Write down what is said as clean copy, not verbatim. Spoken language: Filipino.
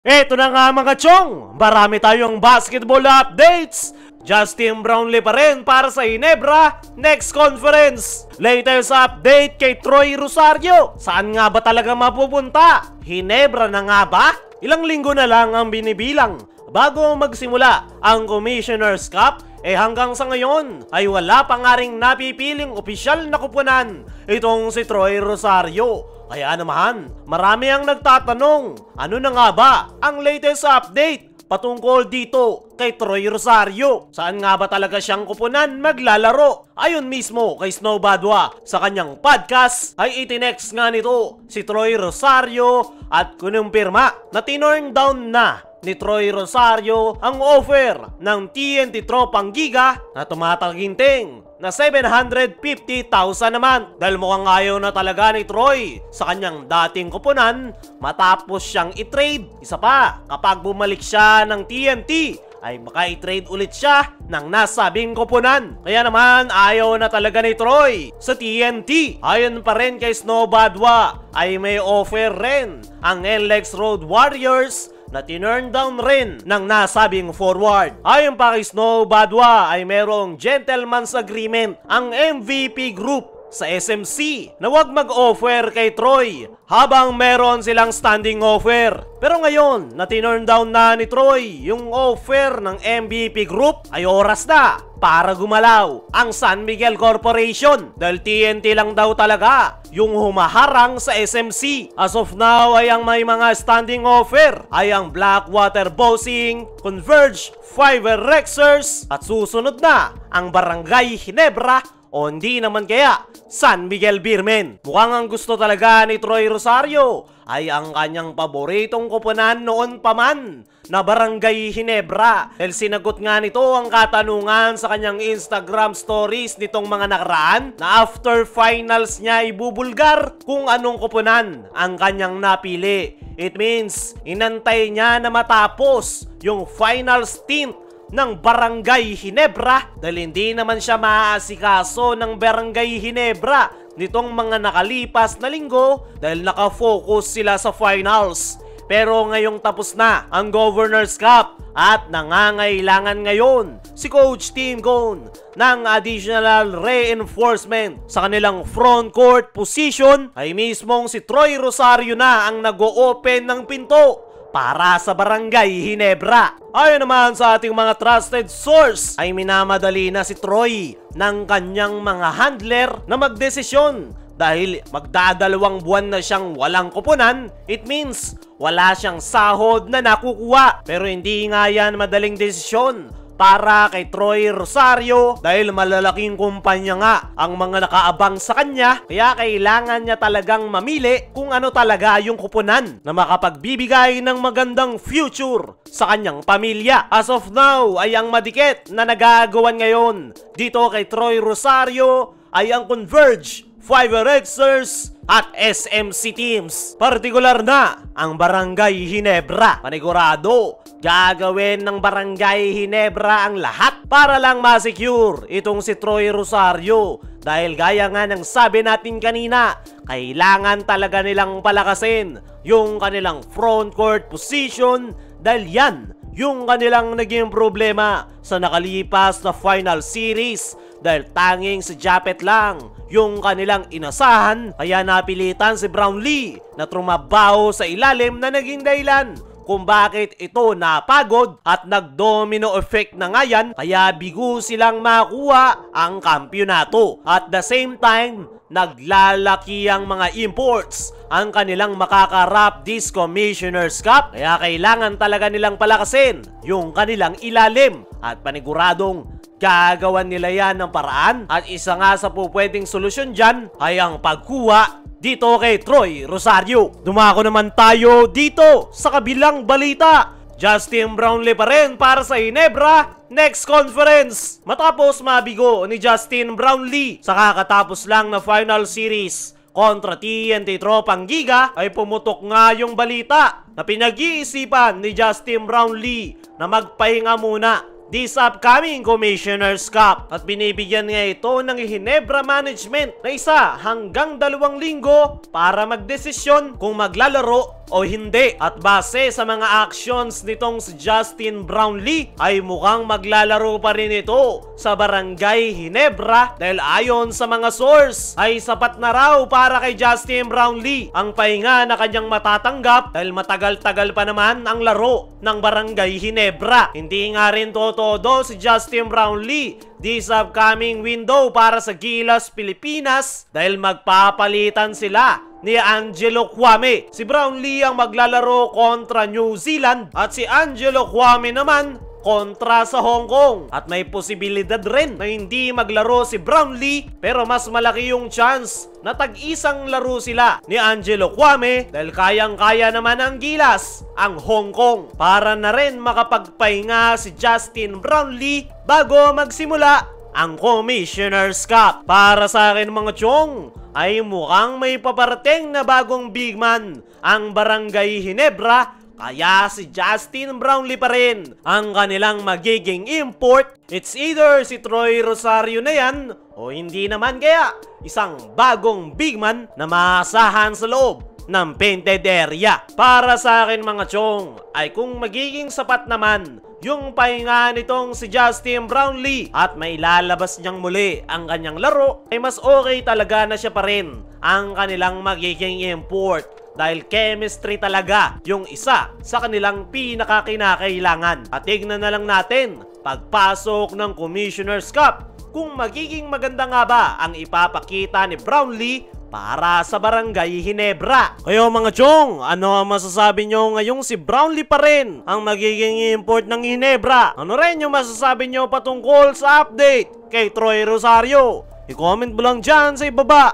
Eto na nga mga chong, marami tayong basketball updates. Justin Brownlee pa rin para sa Ginebra next conference. Latest update kay Troy Rosario. Saan nga ba talaga mapupunta? Ginebra na nga ba? Ilang linggo na lang ang binibilang bago magsimula ang Commissioner's Cup. Hanggang sa ngayon ay wala pa nga ring napipiling opisyal na kupunan itong si Troy Rosario. Kaya naman, marami ang nagtatanong, ano na nga ba ang latest update patungkol dito kay Troy Rosario? Saan nga ba talaga siyang kupunan maglalaro? Ayon mismo kay Snow Badwa sa kanyang podcast ay itinext nga nito si Troy Rosario at kinumpirma na tinurn down na ni Troy Rosario ang offer ng TNT Tropang Giga na tumataginting na 750,000 naman dahil mukhang ayaw na talaga ni Troy sa kanyang dating kupunan matapos siyang i-trade. Isa pa, kapag bumalik siya ng TNT ay baka i-trade ulit siya ng nasabing kupunan. Kaya naman ayaw na talaga ni Troy sa TNT. Ayon pa rin kay Snow Badwa ay may offer rin ang NLEX Road Warriors na tinurn down rin ng nasabing forward. Ayon pa kay Snow Badwa ay merong gentleman's agreement ang MVP Group sa SMC na wag mag-offer kay Troy habang meron silang standing offer. Pero ngayon na tinurn down na ni Troy yung offer ng MVP Group ay oras na para gumalaw ang San Miguel Corporation dahil TNT lang daw talaga yung humaharang sa SMC. As of now ay ang may mga standing offer ay ang Blackwater Bossing, Converge, Fiverr Rexers at susunod na ang Barangay Ginebra o hindi naman kaya San Miguel Beermen. Mukhang ang gusto talaga ni Troy Rosario ay ang kanyang paboritong kupunan noon pa man na Barangay Ginebra. Dahil sinagot nga nito ang katanungan sa kanyang Instagram stories nitong mga nakaraan na after finals niya ibubulgar kung anong kupunan ang kanyang napili. It means inantay niya na matapos yung final stint ng Barangay Ginebra dahil hindi naman siya maaasikaso ng Barangay Ginebra nitong mga nakalipas na linggo dahil nakafocus sila sa finals. Pero ngayong tapos na ang Governor's Cup at nangangailangan ngayon si Coach Tim Cone ng additional reinforcement sa kanilang front court position ay mismong si Troy Rosario na ang nag-o-open ng pinto para sa Barangay Ginebra. Ayon naman sa ating mga trusted source ay minamadali na si Troy ng kanyang mga handler na magdesisyon dahil magdadalawang buwan na siyang walang kupunan. It means wala siyang sahod na nakukuha. Pero hindi nga yan madaling desisyon para kay Troy Rosario dahil malalaking kumpanya nga ang mga nakaabang sa kanya. Kaya kailangan niya talagang mamili kung ano talaga yung kupunan na makapagbibigay ng magandang future sa kanyang pamilya. As of now ay ang madikit na nagagawan ngayon dito kay Troy Rosario ay ang Converge, Fiverr Rexers at SMC teams. Partikular na ang Barangay Ginebra. Panigurado, gagawin ng Barangay Ginebra ang lahat para lang ma-secure itong si Troy Rosario. Dahil gaya nga ng sabi natin kanina, kailangan talaga nilang palakasin yung kanilang front court position dahil yan yung kanilang naging problema sa nakalipas na final series dahil tanging si Japet lang yung kanilang inasahan. Kaya napilitan si Brownlee na trumabaho sa ilalim na naging dahilan kung bakit ito napagod at nag-domino effect na nga yan. Kaya bigo silang makuha ang kampyonato. At the same time, naglalaki ang mga imports ang kanilang makakarap this Commissioner's Cup. Kaya kailangan talaga nilang palakasin yung kanilang ilalim at paniguradong gagawan nila yan ng paraan. At isa nga sa pupwedeng solusyon dyan ay ang pagkuha dito kay Troy Rosario. Dumako naman tayo dito sa kabilang balita. Justin Brownlee pa rin para sa Ginebra next conference. Matapos mabigo ni Justin Brownlee sa kakatapos lang na final series kontra TNT Tropang Giga ay pumutok nga yung balita na pinag-iisipan ni Justin Brownlee na magpahinga muna this upcoming Commissioner's Cup at binibigyan nga ito ng Ginebra Management na 1 hanggang 2 linggo para magdesisyon kung maglalaro o hindi. At base sa mga actions nitong si Justin Brownlee ay mukhang maglalaro pa rin ito sa Barangay Ginebra dahil ayon sa mga source ay sapat na raw para kay Justin Brownlee ang pahinga na kanyang matatanggap dahil matagal-tagal pa naman ang laro ng Barangay Ginebra. Hindi nga rin totodo si Justin Brownlee this upcoming window para sa Gilas, Pilipinas dahil magpapalitan sila ni Angelo Kwame. Si Brownlee ang maglalaro kontra New Zealand at si Angelo Kwame naman kontra sa Hong Kong. At may posibilidad rin na hindi maglaro si Brownlee pero mas malaki yung chance na tag-isang laro sila ni Angelo Kwame dahil kayang-kaya naman ang Gilas, ang Hong Kong. Para na rin makapagpahinga si Justin Brownlee bago magsimula ang Commissioner's Cup. Para sa akin mga chong, ay mukhang may paparating na bagong big man ang Barangay Ginebra, kaya si Justin Brownlee pa rin ang kanilang magiging import. It's either si Troy Rosario na yan o hindi naman, kaya isang bagong big man na maasahan sa loob ng painted area. Para sa akin mga chong, ay kung magiging sapat naman yung pahinga nitong si Justin Brownlee at may lalabas niyang muli ang kanyang laro, ay mas okay talaga na siya pa rin ang kanilang magiging import dahil chemistry talaga yung isa sa kanilang pinakakinakailangan. At tignan na lang natin pagpasok ng Commissioner's Cup kung magiging maganda nga ba ang ipapakita ni Brownlee para sa Barangay Ginebra. Kayo mga chong, ano ang masasabi nyo ngayong si Brownlee pa rin ang magiging import ng Ginebra? Ano rin yung masasabi nyo patungkol sa update kay Troy Rosario? I-comment mo lang dyan sa ibaba.